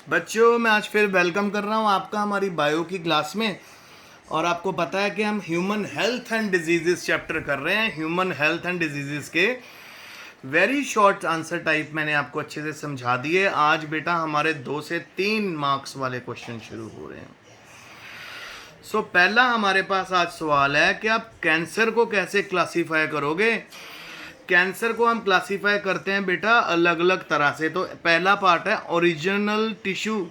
बच्चों, मैं आज फिर वेलकम कर रहा हूँ आपका हमारी बायो की क्लास में। और आपको पता है कि हम human health and diseases chapter कर रहे हैं। ह्यूमन हेल्थ एंड डिजीजेस के वेरी शॉर्ट आंसर टाइप मैंने आपको अच्छे से समझा दिए। आज बेटा हमारे 2 से 3 मार्क्स वाले क्वेश्चन शुरू हो रहे हैं। पहला हमारे पास आज सवाल है कि आप कैंसर को कैसे क्लासीफाई करोगे। कैंसर को हम क्लासीफाई करते हैं बेटा अलग अलग तरह से। तो पहला पार्ट है original tissue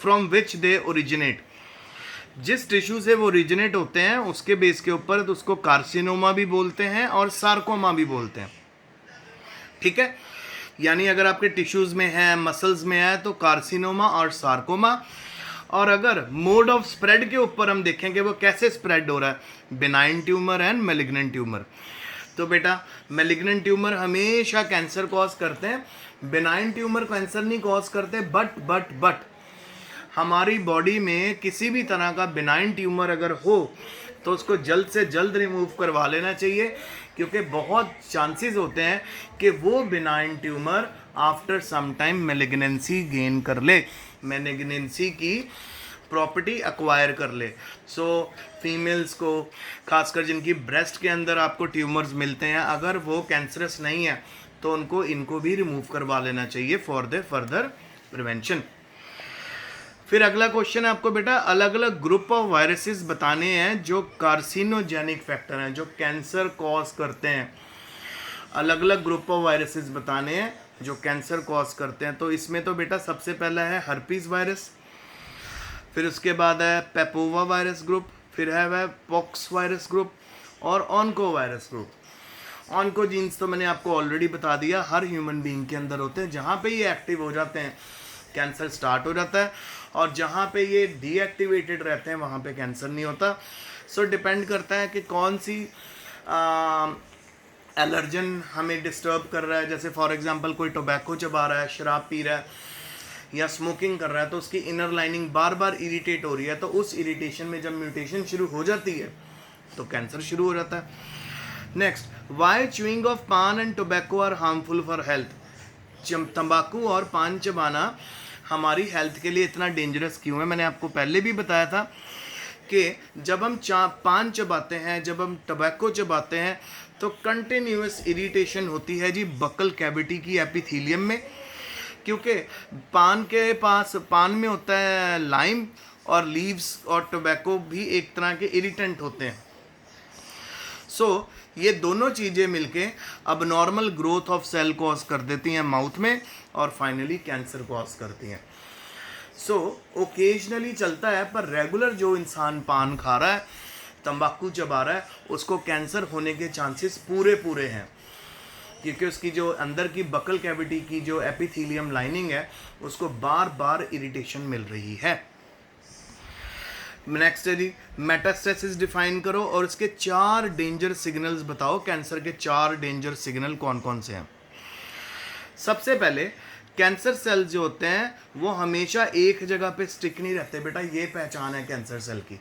from which they originate. जिस टिश्यू से वो ओरिजिनेट होते हैं उसके बेस के ऊपर तो उसको कार्सिनोमा भी बोलते हैं और सार्कोमा भी बोलते हैं। ठीक है, यानी अगर आपके टिश्यूज में है, मसल्स में है, तो कार्सिनोमा और सार्कोमा। और अगर मोड ऑफ स्प्रेड के ऊपर हम देखें कि वो कैसे स्प्रेड हो रहा है, benign tumour and malignant tumour. तो बेटा मेलिग्नेंट ट्यूमर हमेशा कैंसर कॉज करते हैं, बिनाइन ट्यूमर कैंसर नहीं कॉज करते। बट हमारी बॉडी में किसी भी तरह का बिनाइन ट्यूमर अगर हो तो उसको जल्द से जल्द रिमूव करवा लेना चाहिए, क्योंकि बहुत चांसेस होते हैं कि वो benign tumour after some time malignancy gain कर ले, मेलिग्नेंसी की प्रॉपर्टी एक्वायर कर ले। फीमेल्स को खासकर जिनकी ब्रेस्ट के अंदर आपको ट्यूमर्स मिलते हैं, अगर वो कैंसरस नहीं है तो इनको भी रिमूव करवा लेना चाहिए फॉर द फर्दर प्रिवेंशन। फिर अगला क्वेश्चन है आपको बेटा अलग अलग ग्रुप ऑफ वायरसेस बताने हैं जो कार्सिनोजेनिक फैक्टर हैं, जो कैंसर कॉज करते हैं। अलग अलग ग्रुप ऑफ वायरसेस बताने हैं जो कैंसर कॉज करते हैं। तो इसमें तो बेटा सबसे पहला है हर्पीज वायरस, फिर उसके बाद है पेपोवा वायरस ग्रुप, फिर है वह पॉक्स वायरस ग्रुप और onco virus group. Onco jeans तो मैंने आपको ऑलरेडी बता दिया, हर ह्यूमन बीइंग के अंदर होते हैं। जहाँ पे ये एक्टिव हो जाते हैं कैंसर स्टार्ट हो जाता है, और जहाँ पे ये डीएक्टिवेटेड रहते हैं वहाँ पे कैंसर नहीं होता। डिपेंड करता है कि कौन सी एलर्जन हमें डिस्टर्ब कर रहा है। जैसे फॉर एग्जांपल कोई टोबैको चबा रहा है, शराब पी रहा है या स्मोकिंग कर रहा है, तो उसकी इनर लाइनिंग बार बार इरिटेट हो रही है, तो उस इरिटेशन में जब म्यूटेशन शुरू हो जाती है तो कैंसर शुरू हो जाता है। Next, why chewing of paan and tobacco are harmful for health. तंबाकू और पान चबाना हमारी हेल्थ के लिए इतना डेंजरस क्यों है। मैंने आपको पहले भी बताया था कि जब हम पान चबाते हैं, जब हम टोबैको चबाते हैं, तो कंटिन्यूअस इरिटेशन होती है जी बकल कैविटी की एपिथेलियम में, क्योंकि पान में होता है लाइम, और लीव्स और टोबैको भी एक तरह के इरिटेंट होते हैं। ये दोनों चीज़ें मिलके अब normal growth of cell cause कर देती हैं माउथ में, और फाइनली कैंसर कॉज करती हैं। ओकेजनली चलता है, पर रेगुलर जो इंसान पान खा रहा है, तंबाकू चबा रहा है, उसको कैंसर होने के चांसेस पूरे हैं, क्योंकि उसकी जो अंदर की बकल कैविटी की जो एपिथेलियम लाइनिंग है उसको बार बार इरिटेशन मिल रही है। नेक्स्ट है जी मेटास्टेसिस डिफाइन करो और इसके 4 डेंजर सिग्नल्स बताओ। कैंसर के 4 डेंजर सिग्नल कौन कौन से हैं। सबसे पहले कैंसर सेल जो होते हैं वो हमेशा एक जगह पे स्टिक नहीं रहते बेटा, ये पहचान है कैंसर सेल की।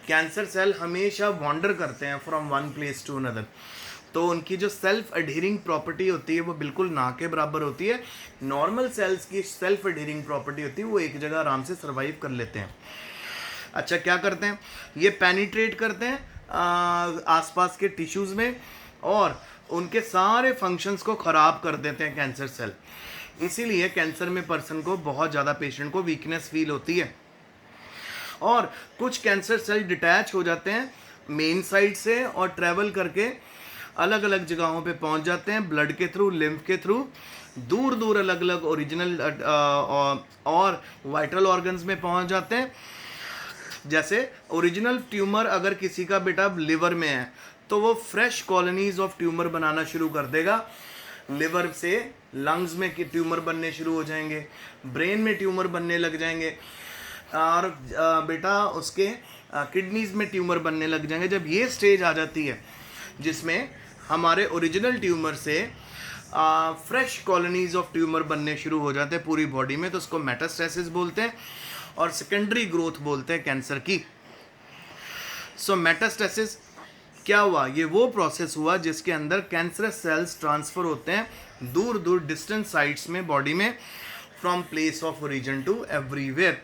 कैंसर सेल हमेशा वॉन्डर करते हैं from one place to another, तो उनकी जो सेल्फ एडहियरिंग प्रॉपर्टी होती है वो बिल्कुल ना के बराबर होती है। नॉर्मल सेल्स की सेल्फ एडहियरिंग प्रॉपर्टी होती है वो एक जगह आराम से सर्वाइव कर लेते हैं। अच्छा, क्या करते हैं, ये पेनिट्रेट करते हैं आसपास के टिश्यूज़ में और उनके सारे फंक्शंस को ख़राब कर देते हैं कैंसर सेल। इसीलिए कैंसर में पर्सन को बहुत ज़्यादा पेशेंट को वीकनेस फील होती है, और कुछ कैंसर सेल डिटैच हो जाते हैं मेन साइड से और ट्रैवल करके अलग अलग जगहों पे पहुंच जाते हैं, ब्लड के थ्रू, लिम्फ के थ्रू, दूर दूर अलग अलग ओरिजिनल और वाइटल ऑर्गन्स में पहुंच जाते हैं। जैसे ओरिजिनल ट्यूमर अगर किसी का बेटा लिवर में है तो वो फ्रेश कॉलोनीज ऑफ ट्यूमर बनाना शुरू कर देगा। लिवर से लंग्स में ट्यूमर बनने शुरू हो जाएंगे, ब्रेन में ट्यूमर बनने लग जाएंगे, और बेटा उसके किडनीज में ट्यूमर बनने लग जाएंगे। जब ये स्टेज आ जाती है जिसमें हमारे ओरिजिनल ट्यूमर से फ्रेश कॉलोनीज ऑफ ट्यूमर बनने शुरू हो जाते हैं पूरी बॉडी में, तो उसको मेटास्टेसिस बोलते हैं और सेकेंडरी ग्रोथ बोलते हैं कैंसर की। मेटास्टेसिस क्या हुआ, ये वो प्रोसेस हुआ जिसके अंदर कैंसरस सेल्स ट्रांसफ़र होते हैं दूर दूर डिस्टेंट साइट्स में बॉडी में, from place of origin to everywhere.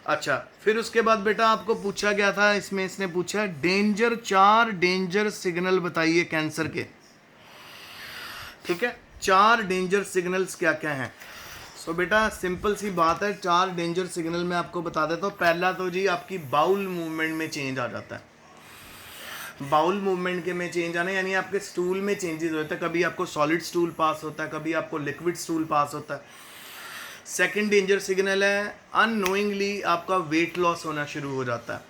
अच्छा, फिर उसके बाद बेटा आपको पूछा गया था, इसमें इसने पूछा डेंजर, 4 डेंजर सिग्नल बताइए कैंसर के। ठीक है, 4 डेंजर सिग्नल्स क्या क्या हैं। सो बेटा सिंपल सी बात है, 4 डेंजर सिग्नल मैं आपको बता देता हूँ। पहला तो जी आपकी बाउल मूवमेंट में चेंज आ जाता है। बाउल मूवमेंट के में चेंज आना यानी आपके स्टूल में चेंजेस होते हैं, कभी आपको सॉलिड स्टूल पास होता है, कभी आपको लिक्विड स्टूल पास होता है। सेकंड डेंजर सिग्नल है अननोइंगली आपका वेट लॉस होना शुरू हो जाता है।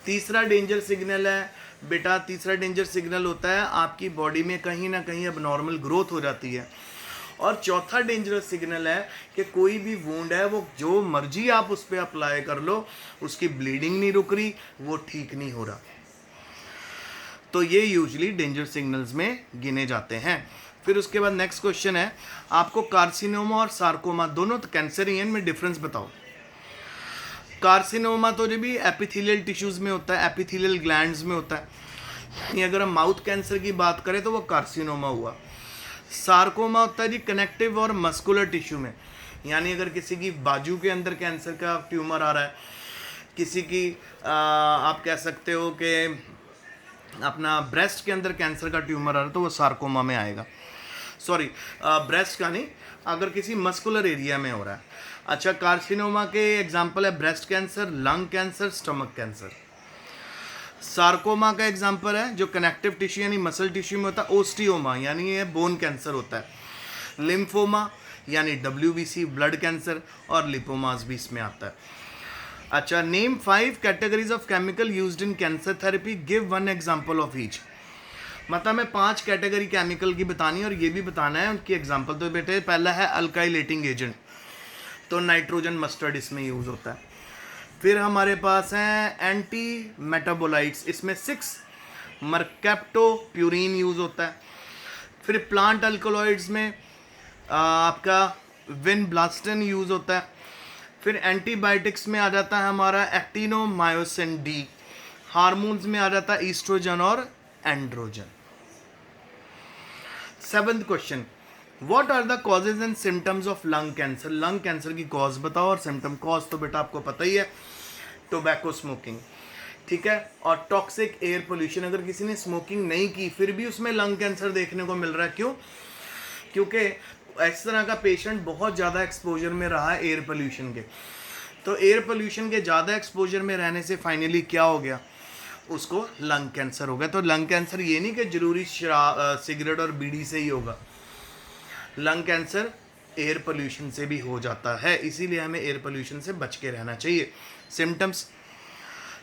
तीसरा डेंजर सिग्नल है बेटा, तीसरा डेंजर सिग्नल होता है आपकी बॉडी में कहीं ना कहीं अब नॉर्मल ग्रोथ हो जाती है। और चौथा डेंजरस सिग्नल है कि कोई भी वुंड है वो जो मर्जी आप उस पर अप्लाई कर लो, उसकी ब्लीडिंग नहीं रुक रही, वो ठीक नहीं हो रहा। तो ये यूजुअली डेंजर सिग्नल्स में गिने जाते हैं। फिर उसके बाद नेक्स्ट क्वेश्चन है आपको कार्सिनोमा और सार्कोमा दोनों तो कैंसर ही हैं, इनमें डिफरेंस बताओ। कार्सिनोमा तो जो भी एपिथेलियल टिश्यूज में होता है, एपिथेलियल ग्लैंड्स में होता है। ये अगर हम माउथ कैंसर की बात करें तो वो कार्सिनोमा हुआ। सार्कोमा होता है जी कनेक्टिव और मस्कुलर टिश्यू में, यानी अगर किसी की बाजू के अंदर कैंसर का ट्यूमर आ रहा है, किसी की आप कह सकते हो कि अपना ब्रेस्ट के अंदर कैंसर का ट्यूमर आ रहा है तो वो सार्कोमा में आएगा। सॉरी, ब्रेस्ट का नहीं, अगर किसी मस्कुलर एरिया में हो रहा है। अच्छा, कार्सिनोमा के एग्जांपल है breast cancer, lung cancer, stomach cancer. Sarcoma का एग्जांपल है जो कनेक्टिव टिश्यू यानी मसल टिश्यू में होता है, ओस्टियोमा यानी ये बोन कैंसर होता है। लिम्फोमा यानी WBC ब्लड कैंसर, और लिपोमास भी इसमें आता है। अच्छा, name 5 categories of chemical used in cancer therapy, give 1 example of each. मतलब मैं 5 कैटेगरी केमिकल की बतानी है और ये भी बताना है उनकी एग्जांपल। तो बेटे पहला है अल्काइलेटिंग एजेंट, तो नाइट्रोजन मस्टर्ड इसमें यूज़ होता है। फिर हमारे पास हैं एंटी मेटाबोलाइट्स, इसमें 6 मरकैप्टोप्यूरिन यूज़ होता है। फिर प्लांट अल्कोलॉइड्स में आपका विनब्लास्टन यूज़ होता है। फिर एंटीबायोटिक्स में आ जाता है हमारा एक्टिनोमायोसिन डी। हार्मोन्स में आ जाता है ईस्ट्रोजन और androgen. 7th question, what are the causes and symptoms of lung cancer. Lung cancer की कॉज बताओ और सिम्टम। कॉज तो बेटा आपको पता ही है, टोबैको स्मोकिंग, ठीक है, और टॉक्सिक एयर पोल्यूशन। अगर किसी ने स्मोकिंग नहीं की फिर भी उसमें लंग कैंसर देखने को मिल रहा है, क्यों? क्योंकि इस तरह का पेशेंट बहुत ज़्यादा एक्सपोजर में रहा है एयर पोल्यूशन के। तो एयर पोल्यूशन के ज़्यादा एक्सपोजर में रहने से फाइनली क्या हो गया, उसको लंग कैंसर हो गया। तो लंग कैंसर ये नहीं कि जरूरी सिगरेट और बीड़ी से ही होगा, लंग कैंसर एयर पोल्यूशन से भी हो जाता है, इसीलिए हमें एयर पोल्यूशन से बच के रहना चाहिए। Symptoms,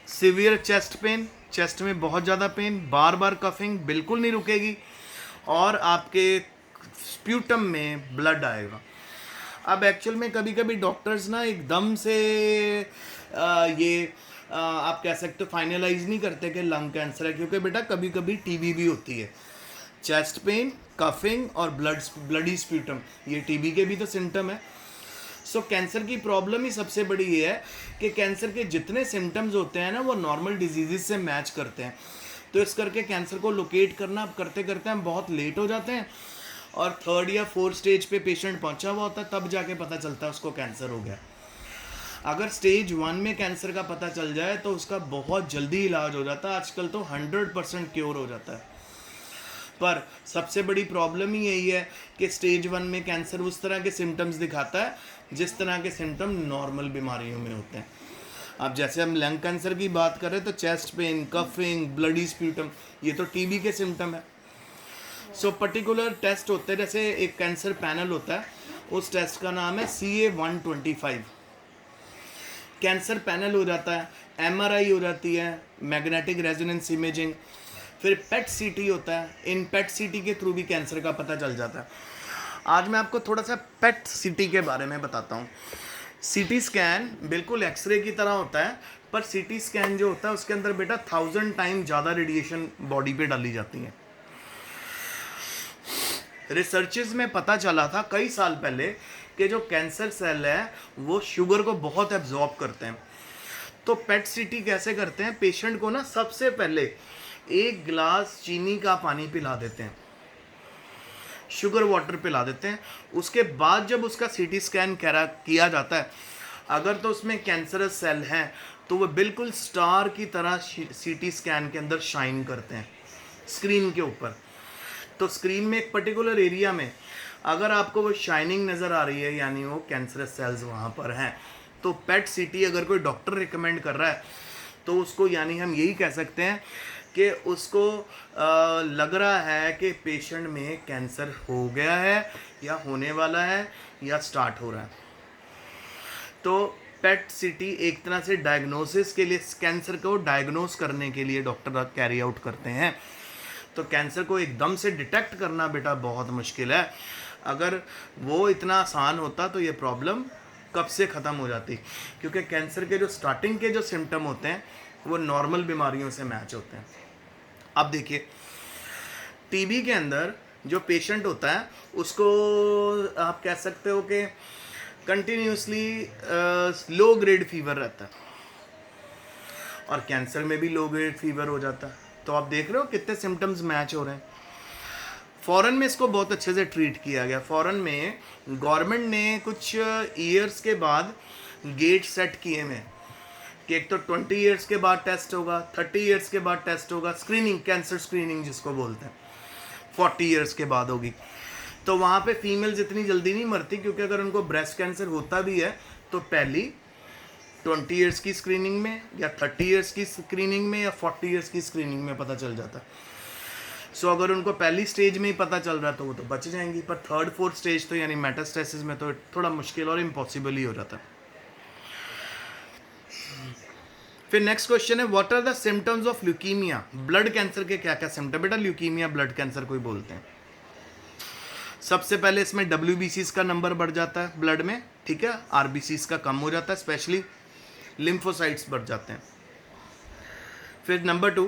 severe chest pain, chest में बहुत ज़्यादा पेन, बार बार कफिंग बिल्कुल नहीं रुकेगी, और आपके स्प्यूटम में ब्लड आएगा। अब एक्चुअल में कभी कभी डॉक्टर्स ना एकदम से आप कह सकते हो फाइनलाइज नहीं करते कि लंग कैंसर है, क्योंकि बेटा कभी कभी टीबी भी होती है। चेस्ट पेन, कफिंग और ब्लडी स्प्यूटम, ये टीबी के भी तो सिम्टम है। सो कैंसर की प्रॉब्लम ही सबसे बड़ी ये है कि कैंसर के जितने सिम्टम्स होते हैं ना वो नॉर्मल डिजीज़ से मैच करते हैं। तो इस करके कैंसर को लोकेट करना करते करते हम बहुत लेट हो जाते हैं, और 3rd या 4th स्टेज पे पेशेंट पहुंचा हुआ होता है, तब जाके पता चलता है उसको कैंसर हो गया। अगर स्टेज 1 में कैंसर का पता चल जाए तो उसका बहुत जल्दी इलाज हो जाता है, आजकल तो 100% क्योर हो जाता है। पर सबसे बड़ी प्रॉब्लम ही यही है कि स्टेज 1 में कैंसर उस तरह के सिम्टम्स दिखाता है जिस तरह के सिम्टम नॉर्मल बीमारियों में होते हैं। अब जैसे हम लंग कैंसर की बात करें तो chest pain, coughing, bloody sputum, ये तो टीबी के सिम्टम है। सो पर्टिकुलर टेस्ट होते हैं, जैसे एक कैंसर पैनल होता है, उस टेस्ट का नाम है CA-125। कैंसर पैनल हो जाता है, MRI हो जाती है, मैग्नेटिक रेजोनेंस इमेजिंग, फिर पेट सीटी होता है। इन पेट सीटी के थ्रू भी कैंसर का पता चल जाता है। आज मैं आपको थोड़ा सा पेट सीटी के बारे में बताता हूँ। सीटी स्कैन बिल्कुल एक्सरे की तरह होता है, पर सीटी स्कैन जो होता है उसके अंदर बेटा 1000 टाइम ज़्यादा रेडिएशन बॉडी पे डाली जाती है। रिसर्चेस में पता चला था कई साल पहले कि जो कैंसर सेल है वो शुगर को बहुत एब्जॉर्ब करते हैं। तो पेट सीटी कैसे करते हैं, पेशेंट को ना सबसे पहले 1 गिलास चीनी का पानी पिला देते हैं। शुगर वाटर पिला देते हैं। उसके बाद जब उसका सीटी स्कैन किया जाता है, अगर तो उसमें कैंसरस सेल हैं तो वो बिल्कुल स्टार की तरह सीटी स्कैन के अंदर शाइन करते हैं स्क्रीन के ऊपर। तो स्क्रीन में एक पर्टिकुलर एरिया में अगर आपको वो शाइनिंग नज़र आ रही है, यानी वो कैंसरस सेल्स वहाँ पर हैं, तो पेट सीटी अगर कोई डॉक्टर रिकमेंड कर रहा है तो उसको, यानी हम यही कह सकते हैं कि उसको लग रहा है कि पेशेंट में कैंसर हो गया है या होने वाला है या स्टार्ट हो रहा है। तो पेट सीटी एक तरह से डायग्नोसिस के लिए, कैंसर को डायग्नोस करने के लिए डॉक्टर कैरी आउट करते हैं। तो कैंसर को एकदम से डिटेक्ट करना बेटा बहुत मुश्किल है। अगर वो इतना आसान होता तो ये प्रॉब्लम कब से ख़त्म हो जाती, क्योंकि कैंसर के जो स्टार्टिंग के जो सिम्टम होते हैं वो नॉर्मल बीमारियों से मैच होते हैं। अब देखिए, टीबी के अंदर जो पेशेंट होता है उसको आप कह सकते हो कि कंटिन्यूसली लो ग्रेड फीवर रहता है, और कैंसर में भी लो ग्रेड फीवर हो जाता है। तो आप देख रहे हो कितने सिम्टम्स मैच हो रहे हैं। फॉरेन में इसको बहुत अच्छे से ट्रीट किया गया। फॉरेन में गवर्नमेंट ने कुछ ईयर्स के बाद गेट सेट किए हैं कि एक तो 20 ईयर्स के बाद टेस्ट होगा, 30 ईयर्स के बाद टेस्ट होगा, स्क्रीनिंग, कैंसर स्क्रीनिंग जिसको बोलते हैं 40 ईयर्स के बाद होगी। तो वहाँ पे फीमेल्स इतनी जल्दी नहीं मरती, क्योंकि अगर उनको ब्रेस्ट कैंसर होता भी है तो पहली 20 ईयर्स की स्क्रीनिंग में या 30 ईयर्स की स्क्रीनिंग में या 40 ईयर्स की स्क्रीनिंग में पता चल जाता है। सो अगर उनको पहली स्टेज में ही पता चल रहा है तो वो तो बच जाएंगी, पर थर्ड फोर्थ स्टेज तो यानी मेटास्टेसिस में तो थोड़ा मुश्किल और इम्पॉसिबल ही हो जाता है। फिर नेक्स्ट क्वेश्चन है, what are the symptoms of leukaemia. Blood cancer के क्या क्या सिम्टम बेटा ल्यूकीमिया ब्लड कैंसर को ही बोलते हैं। सबसे पहले इसमें WBCs का नंबर बढ़ जाता है ब्लड में, ठीक है, RBCs का कम हो जाता है, स्पेशली लिम्फोसाइट्स बढ़ जाते हैं। फिर number 2,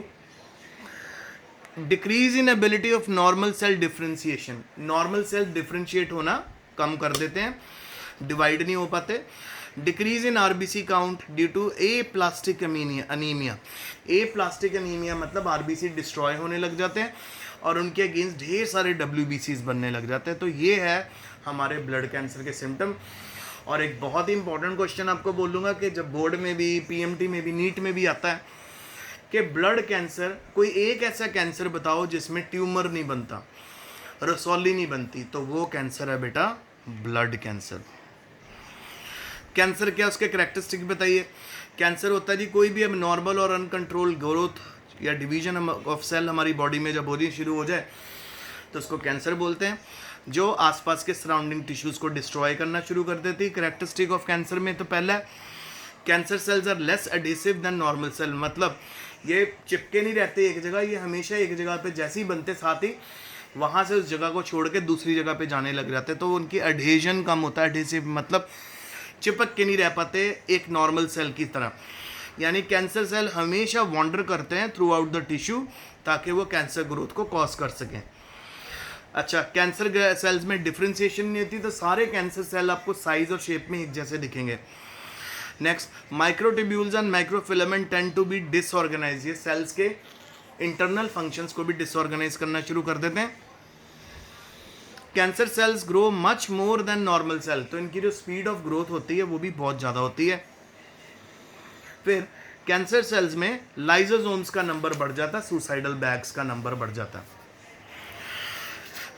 decrease in ability of normal cell differentiation. Normal cell differentiate होना कम कर देते हैं, डिवाइड नहीं हो पाते। Decrease in RBC count due to aplastic anaemia. Aplastic anaemia मतलब RBC डिस्ट्रॉय होने लग जाते हैं और उनके अगेंस्ट ढेर सारे WBCs बनने लग जाते हैं। तो ये है हमारे ब्लड कैंसर के सिम्टम। और एक बहुत ही इंपॉर्टेंट क्वेश्चन आपको बोलूँगा कि जब बोर्ड में भी, PMT में भी, नीट में भी आता है कि ब्लड कैंसर, कोई एक ऐसा कैंसर बताओ जिसमें ट्यूमर नहीं बनता, रसौली नहीं बनती, तो वो कैंसर है बेटा ब्लड कैंसर। कैंसर क्या, उसके कैरेक्टरिस्टिक बताइए। कैंसर होता है जी कोई भी अब नॉर्मल और अनकंट्रोल ग्रोथ या डिवीजन ऑफ सेल हमारी बॉडी में जब होनी शुरू हो जाए तो उसको कैंसर बोलते हैं, जो आसपास के सराउंडिंग टिश्यूज़ को डिस्ट्रॉय करना शुरू कर देती है। कैरेक्टरिस्टिक ऑफ कैंसर में तो पहला cancer cells are less adhesive than normal cell, मतलब ये चिपके नहीं रहते एक जगह, ये हमेशा एक जगह पे जैसे ही बनते साथ ही वहाँ से उस जगह को छोड़ के दूसरी जगह पे जाने लग जाते हैं। तो उनकी एडहेजन कम होता है, एडिसिव मतलब चिपक के नहीं रह पाते एक नॉर्मल सेल की तरह। यानी कैंसर सेल हमेशा वॉन्डर करते हैं थ्रू आउट द टिश्यू ताकि वो कैंसर ग्रोथ को कॉज कर सकें। अच्छा, कैंसर सेल्स में डिफ्रेंशिएशन नहीं होती, तो सारे कैंसर सेल आपको साइज और शेप में एक जैसे दिखेंगे। Next, microtubules and microfilament tend to be disorganise. ये सेल्स के इंटरनल फंक्शंस को भी डिसऑर्गेनाइज करना शुरू कर देते हैं। Cancer cells grow much more than normal cell, तो इनकी जो स्पीड ऑफ ग्रोथ होती है वो भी बहुत ज़्यादा होती है। फिर कैंसर सेल्स में लाइसोसोम्स का नंबर बढ़ जाता है, सुसाइडल बैग्स का नंबर बढ़ जाता है।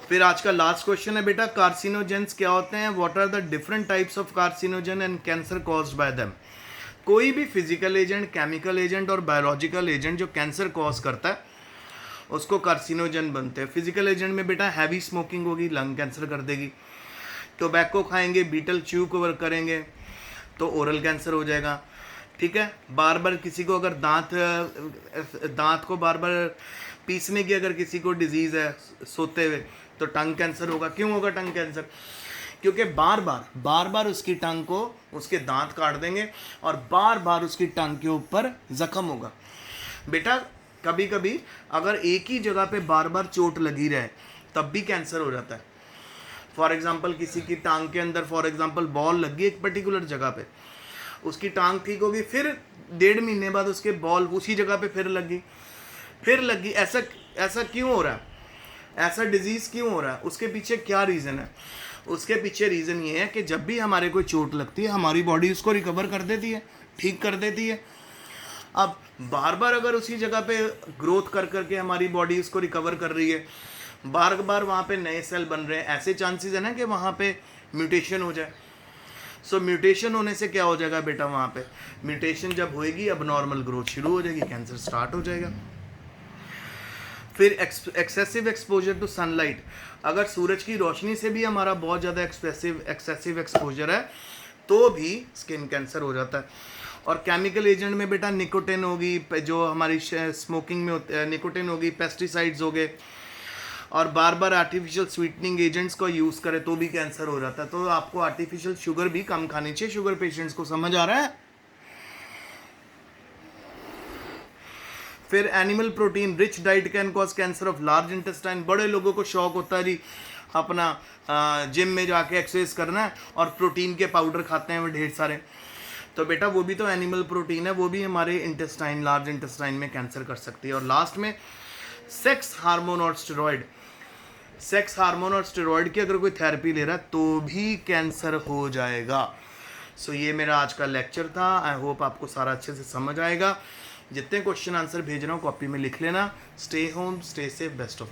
फिर आज का लास्ट क्वेश्चन है बेटा, कार्सिनोजेंस क्या होते हैं, what are the different types of carcinogen and cancer caused by them. कोई भी फिजिकल एजेंट, केमिकल एजेंट और बायोलॉजिकल एजेंट जो कैंसर कॉज करता है उसको कार्सिनोजन बनते हैं। फिजिकल एजेंट में बेटा हैवी स्मोकिंग होगी, लंग कैंसर कर देगी। टोबैको खाएंगे, बीटल च्यू कवर करेंगे तो ओरल कैंसर हो जाएगा, ठीक है। बार बार किसी को अगर दांत को बार बार पीसने की अगर किसी को डिजीज़ है सोते हुए तो टंग कैंसर होगा। क्यों होगा टंग कैंसर? क्योंकि बार बार उसकी टंग को उसके दांत काट देंगे और बार बार उसकी टंग के ऊपर जख्म होगा। बेटा कभी कभी अगर एक ही जगह पे बार बार चोट लगी रहे तब भी कैंसर हो जाता है। फॉर एग्जांपल किसी की टांग के अंदर फॉर एग्जांपल बॉल लगी एक पर्टिकुलर जगह पे, उसकी टांग ठीक होगी, फिर 1.5 महीने बाद उसके बॉल उसी जगह पे फिर लगी। ऐसा क्यों हो रहा है? ऐसा डिजीज़ क्यों हो रहा है, उसके पीछे क्या रीज़न है? उसके पीछे रीज़न ये है कि जब भी हमारे कोई चोट लगती है हमारी बॉडी उसको रिकवर कर देती है, ठीक कर देती है। अब बार बार अगर उसी जगह पे ग्रोथ कर करके हमारी बॉडी उसको रिकवर कर रही है, बार बार वहाँ पे नए सेल बन रहे हैं, ऐसे चांसेस है ना कि वहाँ पे म्यूटेशन हो जाए। सो म्यूटेशन होने से क्या हो जाएगा बेटा, वहाँ पे म्यूटेशन जब होएगी अब नॉर्मल ग्रोथ शुरू हो जाएगी, कैंसर स्टार्ट हो जाएगा। फिर एक्सेसिव एक्सपोजर टू सनलाइट, अगर सूरज की रोशनी से भी हमारा बहुत ज़्यादा एक्सेसिव एक्सपोजर है तो भी स्किन कैंसर हो जाता है। और केमिकल एजेंट में बेटा निकोटिन होगी, जो हमारी स्मोकिंग में होती है, निकोटिन होगी, पेस्टिसाइड्स हो गए, और बार बार आर्टिफिशियल स्वीटनिंग एजेंट्स को यूज़ करें तो भी कैंसर हो जाता है। तो आपको आर्टिफिशियल शुगर भी कम खानी चाहिए शुगर पेशेंट्स को, समझ आ रहा है? फिर animal protein rich diet can cause cancer of large intestine. बड़े लोगों को शौक होता है जी अपना जिम में जाके एक्सरसाइज करना है और प्रोटीन के पाउडर खाते हैं वो ढेर सारे, तो बेटा वो भी तो एनिमल प्रोटीन है, वो भी हमारे इंटेस्टाइन, लार्ज इंटेस्टाइन में कैंसर कर सकती है। और लास्ट में सेक्स हार्मोन और स्टेरॉयड, सेक्स हार्मोन और स्टेरॉयड की अगर कोई थेरेपी ले रहा है तो भी कैंसर हो जाएगा। सो ये मेरा आज का लेक्चर था, आई होप आपको सारा अच्छे से समझ आएगा। जितने क्वेश्चन आंसर भेज रहा हूँ कॉपी में लिख लेना। Stay home, stay safe, best of